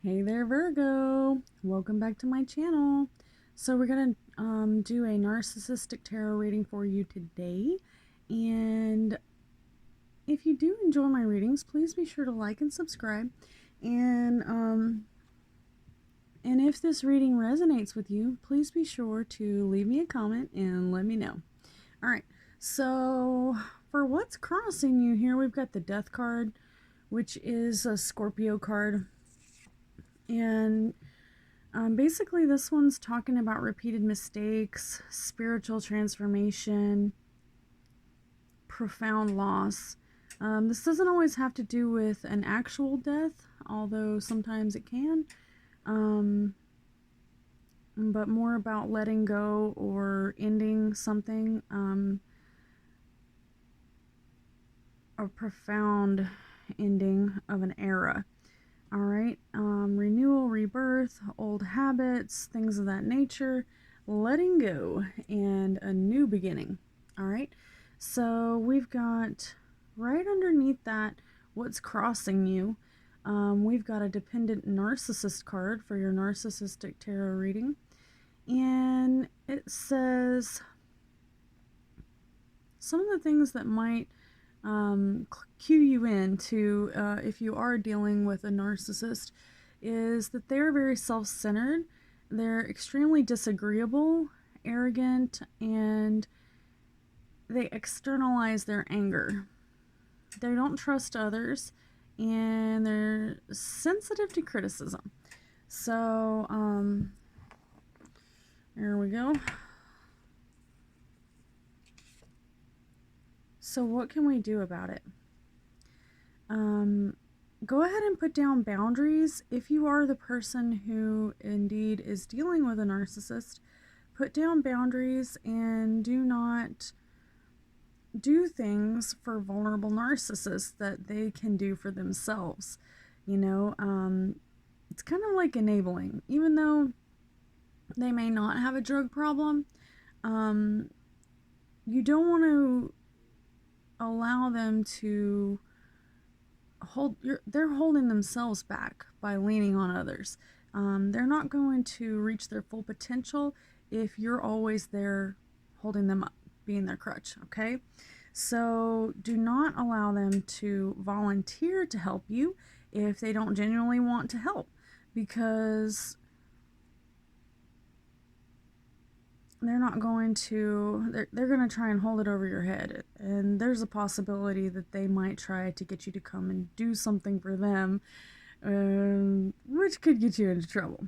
Hey there, Virgo. Welcome back to my channel. So we're going to do a narcissistic tarot reading for you today. And if you do enjoy my readings, please be sure to like and subscribe. And if this reading resonates with you, please be sure to leave me a comment and let me know. All right. So for what's crossing you here, we've got the Death card, which is a Scorpio card. And basically, this one's talking about repeated mistakes, spiritual transformation, profound loss. This doesn't always have to do with an actual death, although sometimes it can, but more about letting go or ending something, a profound ending of an era. All right, renewal, rebirth, old habits, things of that nature, letting go, and a new beginning. All right, so we've got right underneath that what's crossing you. We've got a dependent narcissist card for your narcissistic tarot reading, and it says some of the things that might cue you in to if you are dealing with a narcissist is that they're very self-centered, they're extremely disagreeable, arrogant, and they externalize their anger. They don't trust others, and they're sensitive to criticism. So there we go. So what can we do about it? Go ahead and put down boundaries. If you are the person who indeed is dealing with a narcissist, put down boundaries and do not do things for vulnerable narcissists that they can do for themselves. You know, it's kind of like enabling. Even though they may not have a drug problem, you don't want to allow them to they're holding themselves back by leaning on others. They're not going to reach their full potential if you're always there holding them up, being their crutch, okay? So do not allow them to volunteer to help you if they don't genuinely want to help, because they're not going to, they're going to try and hold it over your head. And there's a possibility that they might try to get you to come and do something for them, which could get you into trouble.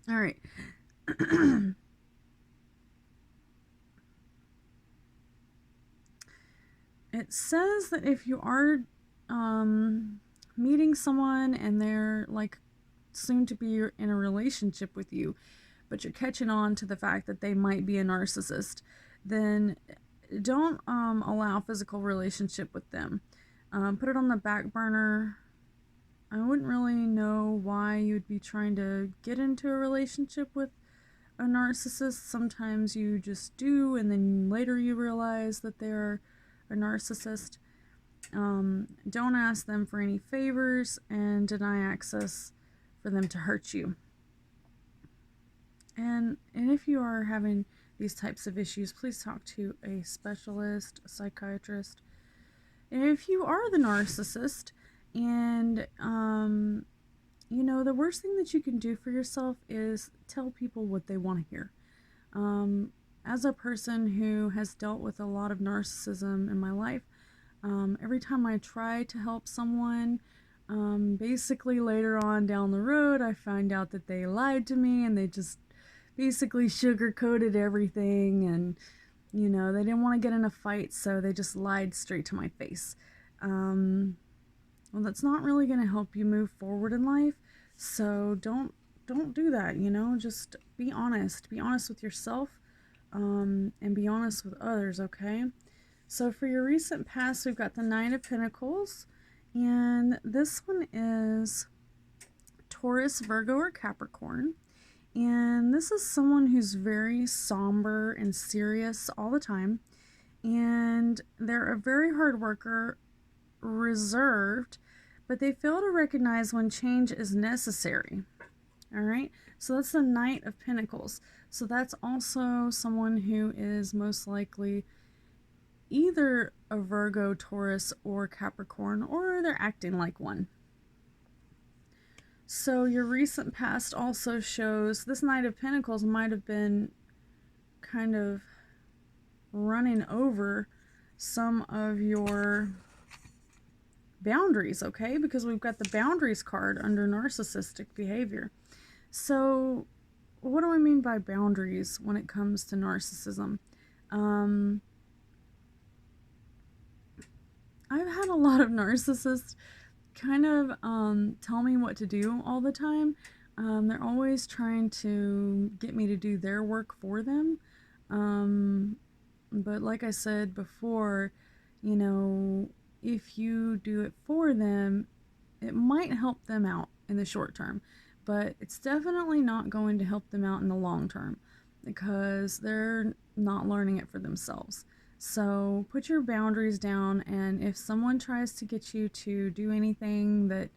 All right. It says that if you are meeting someone and they're like soon to be in a relationship with you, but you're catching on to the fact that they might be a narcissist, then don't allow physical relationship with them. Put it on the back burner. I wouldn't really know why you'd be trying to get into a relationship with a narcissist. Sometimes you just do, and then later you realize that they're a narcissist. Don't ask them for any favors and deny access for them to hurt you. And if you are having these types of issues, please talk to a specialist, a psychiatrist. And if you are the narcissist, and you know, the worst thing that you can do for yourself is tell people what they want to hear. As a person who has dealt with a lot of narcissism in my life, every time I try to help someone, basically later on down the road, I find out that they lied to me and they just basically sugar-coated everything, and you know, they didn't want to get in a fight, so they just lied straight to my face. Well, that's not really going to help you move forward in life, so don't do that. You know, just be honest with yourself, and be honest with others, okay? So for your recent past, we've got the Nine of Pentacles, and this one is Taurus, Virgo, or Capricorn. And this is someone who's very somber and serious all the time. And they're a very hard worker, reserved, but they fail to recognize when change is necessary. All right, so that's the Knight of Pentacles. So that's also someone who is most likely either a Virgo, Taurus, or Capricorn, or they're acting like one. So your recent past also shows this Knight of Pentacles might have been kind of running over some of your boundaries, okay? Because we've got the boundaries card under narcissistic behavior. So what do I mean by boundaries when it comes to narcissism? I've had a lot of narcissists kind of tell me what to do all the time. They're always trying to get me to do their work for them. But like I said before, you know, if you do it for them, it might help them out in the short term, but it's definitely not going to help them out in the long term because they're not learning it for themselves. So put your boundaries down, and if someone tries to get you to do anything that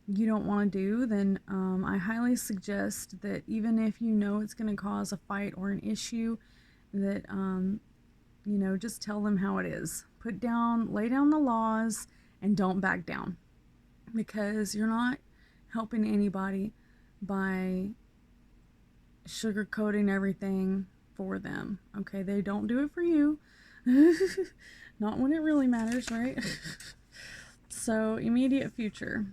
you don't want to do, then I highly suggest that even if you know it's going to cause a fight or an issue, that you know, just tell them how it is. Lay down the laws and don't back down, because you're not helping anybody by sugarcoating everything for them. Okay, they don't do it for you. Not when it really matters, right? So, immediate future.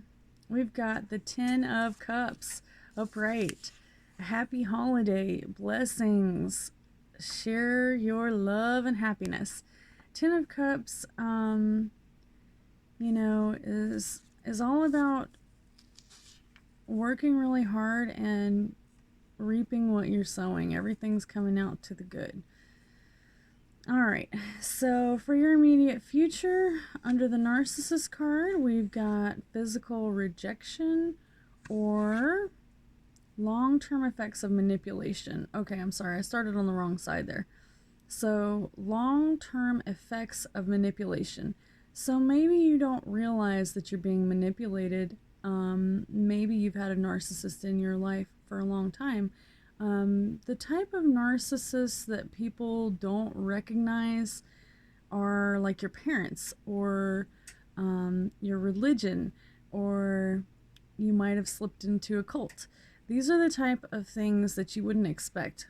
We've got the 10 of Cups upright. Happy holiday, blessings. Share your love and happiness. 10 of Cups, you know, is all about working really hard and reaping what you're sowing. Everything's coming out to the good. All right, so for your immediate future, under the Narcissist card, we've got physical rejection or long-term effects of manipulation. Okay, I'm sorry, I started on the wrong side there. So, long-term effects of manipulation. So maybe you don't realize that you're being manipulated. Maybe you've had a narcissist in your life for a long time. The type of narcissists that people don't recognize are like your parents or your religion, or you might have slipped into a cult. These are the type of things that you wouldn't expect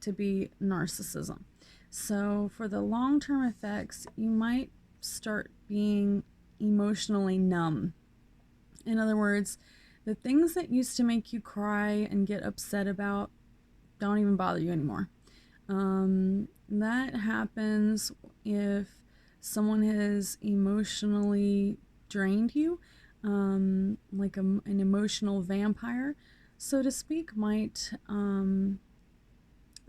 to be narcissism. So for the long-term effects, you might start being emotionally numb. In other words, the things that used to make you cry and get upset about don't even bother you anymore. That happens if someone has emotionally drained you, like an emotional vampire, so to speak.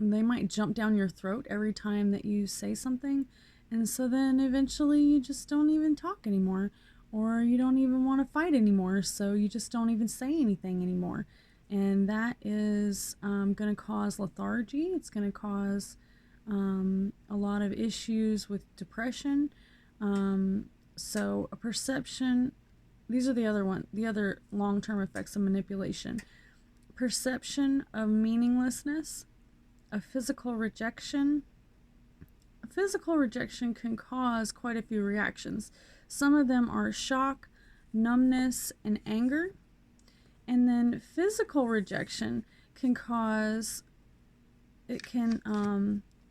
They might jump down your throat every time that you say something, and so then eventually you just don't even talk anymore, or you don't even want to fight anymore, so you just don't even say anything anymore. And that is going to cause lethargy. It's going to cause a lot of issues with depression. So a perception, these are the other long-term effects of manipulation. Perception of meaninglessness, a physical rejection. Physical rejection can cause quite a few reactions. Some of them are shock, numbness, and anger. And then physical rejection can cause,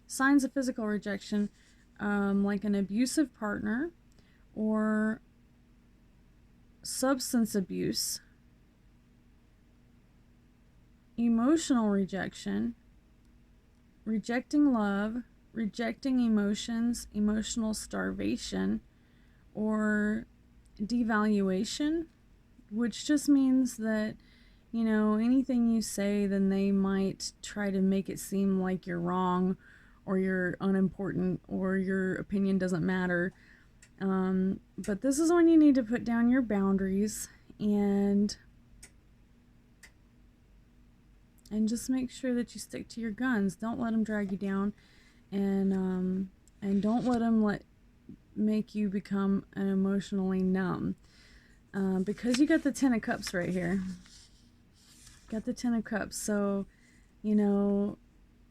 signs of physical rejection, like an abusive partner or substance abuse, emotional rejection, rejecting love, rejecting emotions, emotional starvation, or devaluation, which just means that, you know, anything you say, then they might try to make it seem like you're wrong or you're unimportant or your opinion doesn't matter. But this is when you need to put down your boundaries and just make sure that you stick to your guns. Don't let them drag you down, and don't let them make you become emotionally numb. because you got the Ten of Cups right here. Got the Ten of Cups. So, you know,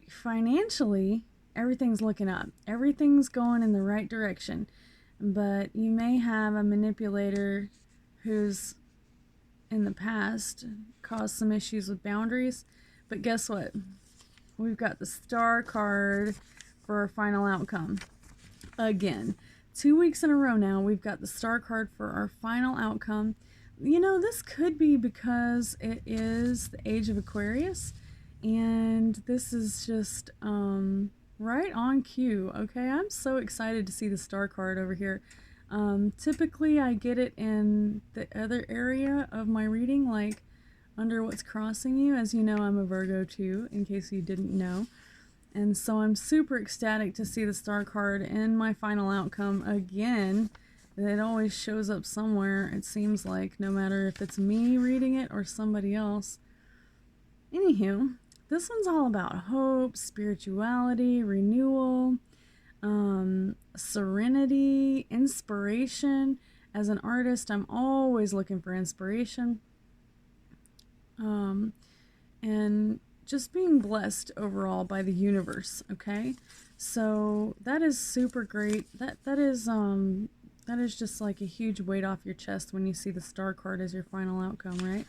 financially, everything's looking up. Everything's going in the right direction. But you may have a manipulator who's in the past caused some issues with boundaries. But guess what? We've got the Star card for our final outcome. Again, 2 weeks in a row now, we've got the Star card for our final outcome. You know, this could be because it is the age of Aquarius, and this is just right on cue. Okay, I'm so excited to see the Star card over here. Typically I get it in the other area of my reading, like under what's crossing you. As you know, I'm a Virgo too, in case you didn't know. And so I'm super ecstatic to see the Star card in my final outcome again. It always shows up somewhere, it seems like, no matter if it's me reading it or somebody else. Anywho, this one's all about hope, spirituality, renewal, serenity, inspiration. As an artist, I'm always looking for inspiration. And just being blessed overall by the universe, okay? So that is super great. That is just like a huge weight off your chest when you see the Star card as your final outcome, right?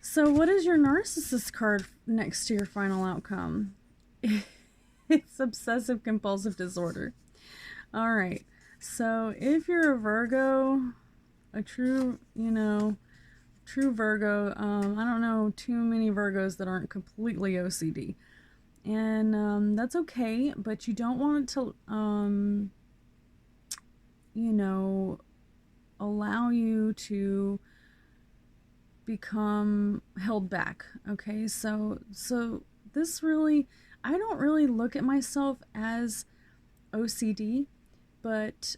So what is your Narcissist card next to your final outcome? It's obsessive compulsive disorder. All right. So if you're a Virgo, a true Virgo, I don't know too many Virgos that aren't completely OCD. And that's okay, but you don't want it to, allow you to become held back. Okay, so this really, I don't really look at myself as OCD, but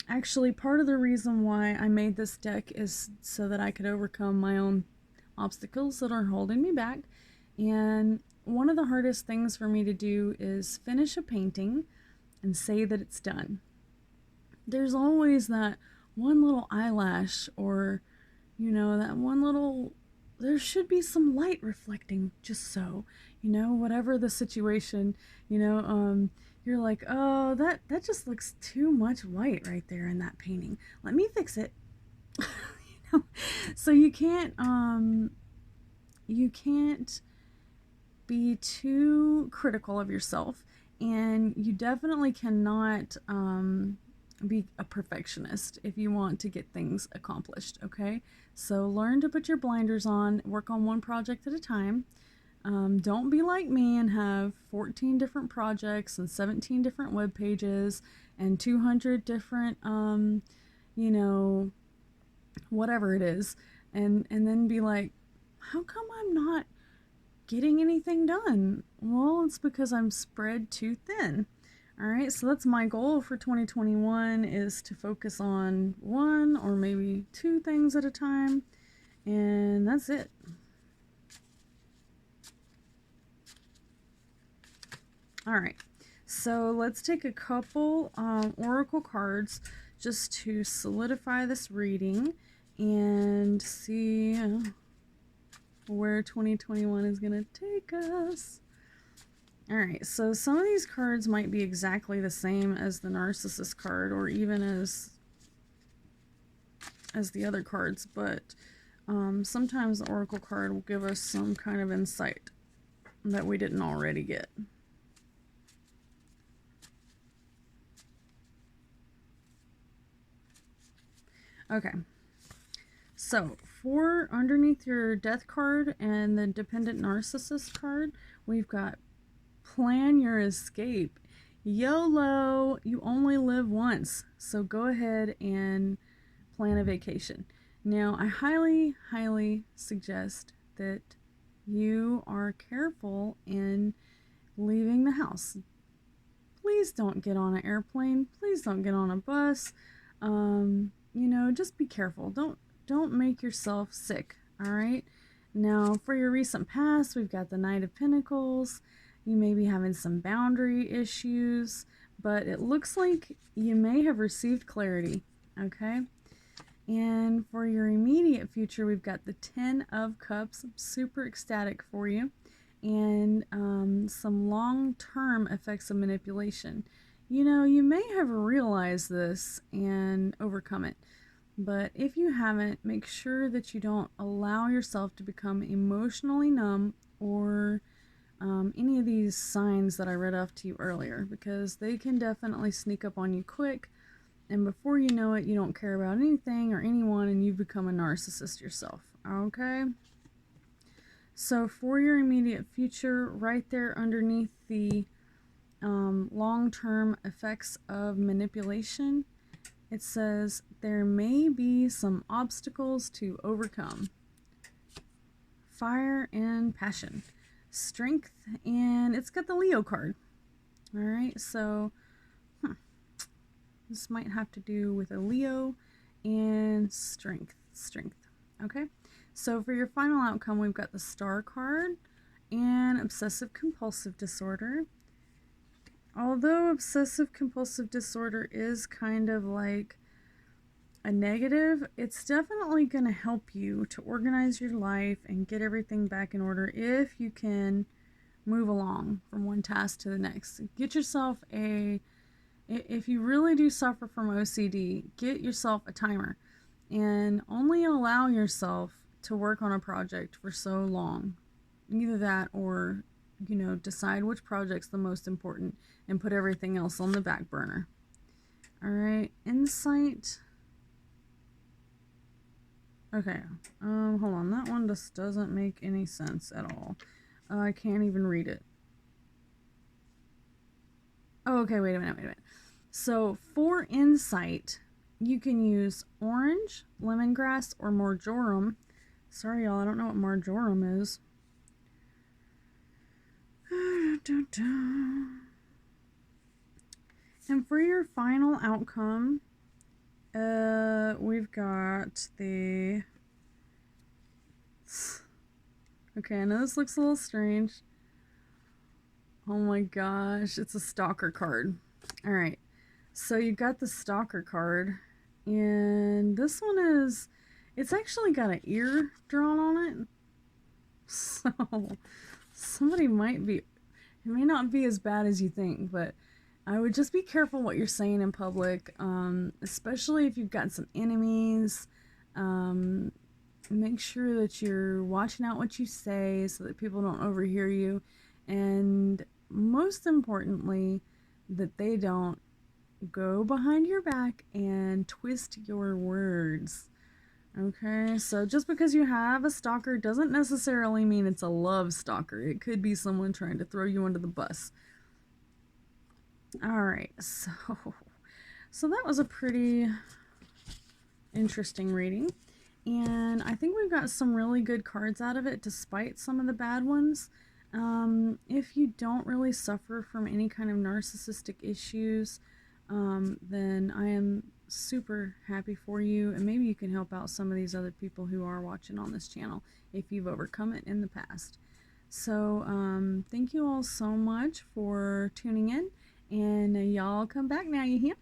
actually part of the reason why I made this deck is so that I could overcome my own obstacles that are holding me back. And one of the hardest things for me to do is finish a painting and say that it's done. There's always that one little eyelash, or that one little, there should be some light reflecting, just so, whatever the situation, you're like, oh, that just looks too much light right there in that painting. Let me fix it. So you can't be too critical of yourself, and you definitely cannot be a perfectionist if you want to get things accomplished, okay? So learn to put your blinders on, work on one project at a time. Don't be like me and have 14 different projects and 17 different web pages and 200 different, whatever it is, and then be like, how come I'm not getting anything done? Well, it's because I'm spread too thin. All right, so that's my goal for 2021, is to focus on one or maybe two things at a time, and that's it. All right, so let's take a couple oracle cards just to solidify this reading and see where 2021 is going to take us. All right, so some of these cards might be exactly the same as the Narcissist card, or even as the other cards, but sometimes the Oracle card will give us some kind of insight that we didn't already get. Okay, so for underneath your Death card and the Dependent Narcissist card, we've got plan your escape. YOLO, you only live once, so go ahead and plan a vacation. Now, I highly, highly suggest that you are careful in leaving the house. Please don't get on an airplane. Please don't get on a bus. Just be careful. Don't make yourself sick, all right? Now, for your recent past, we've got the Knight of Pentacles. You may be having some boundary issues, but it looks like you may have received clarity, okay? And for your immediate future, we've got the 10 of Cups. I'm super ecstatic for you. And some long-term effects of manipulation. You know, you may have realized this and overcome it. But if you haven't, make sure that you don't allow yourself to become emotionally numb or any of these signs that I read off to you earlier, because they can definitely sneak up on you quick, and before you know it, you don't care about anything or anyone, and you become a narcissist yourself. Okay? So for your immediate future, right there underneath the long-term effects of manipulation, it says there may be some obstacles to overcome. Fire and passion. Strength, and it's got the Leo card. Alright, so this might have to do with a Leo and strength. Okay, so for your final outcome, we've got the Star card and obsessive compulsive disorder. Although obsessive compulsive disorder is kind of like a negative, it's definitely going to help you to organize your life and get everything back in order if you can move along from one task to the next. Get yourself if you really do suffer from OCD, get yourself a timer and only allow yourself to work on a project for so long. Either that or, you know, decide which project's the most important and put everything else on the back burner. All right, insight. Okay, hold on. That one just doesn't make any sense at all. I can't even read it. Oh, okay, wait a minute. So for insight, you can use orange, lemongrass, or marjoram. Sorry, y'all, I don't know what marjoram is. And for your final outcome, we've got the... Okay, I know this looks a little strange. Oh my gosh, it's a stalker card. Alright, so you got the stalker card, and this one is... It's actually got an ear drawn on it. So, somebody might be... It may not be as bad as you think, but I would just be careful what you're saying in public, especially if you've got some enemies. Make sure that you're watching out what you say so that people don't overhear you, and most importantly, that they don't go behind your back and twist your words. Okay, so just because you have a stalker doesn't necessarily mean it's a love stalker. It could be someone trying to throw you under the bus. Alright, so that was a pretty interesting reading. And I think we've got some really good cards out of it, despite some of the bad ones. If you don't really suffer from any kind of narcissistic issues, then I am super happy for you. And maybe you can help out some of these other people who are watching on this channel if you've overcome it in the past. So, thank you all so much for tuning in. And y'all come back now, you hear?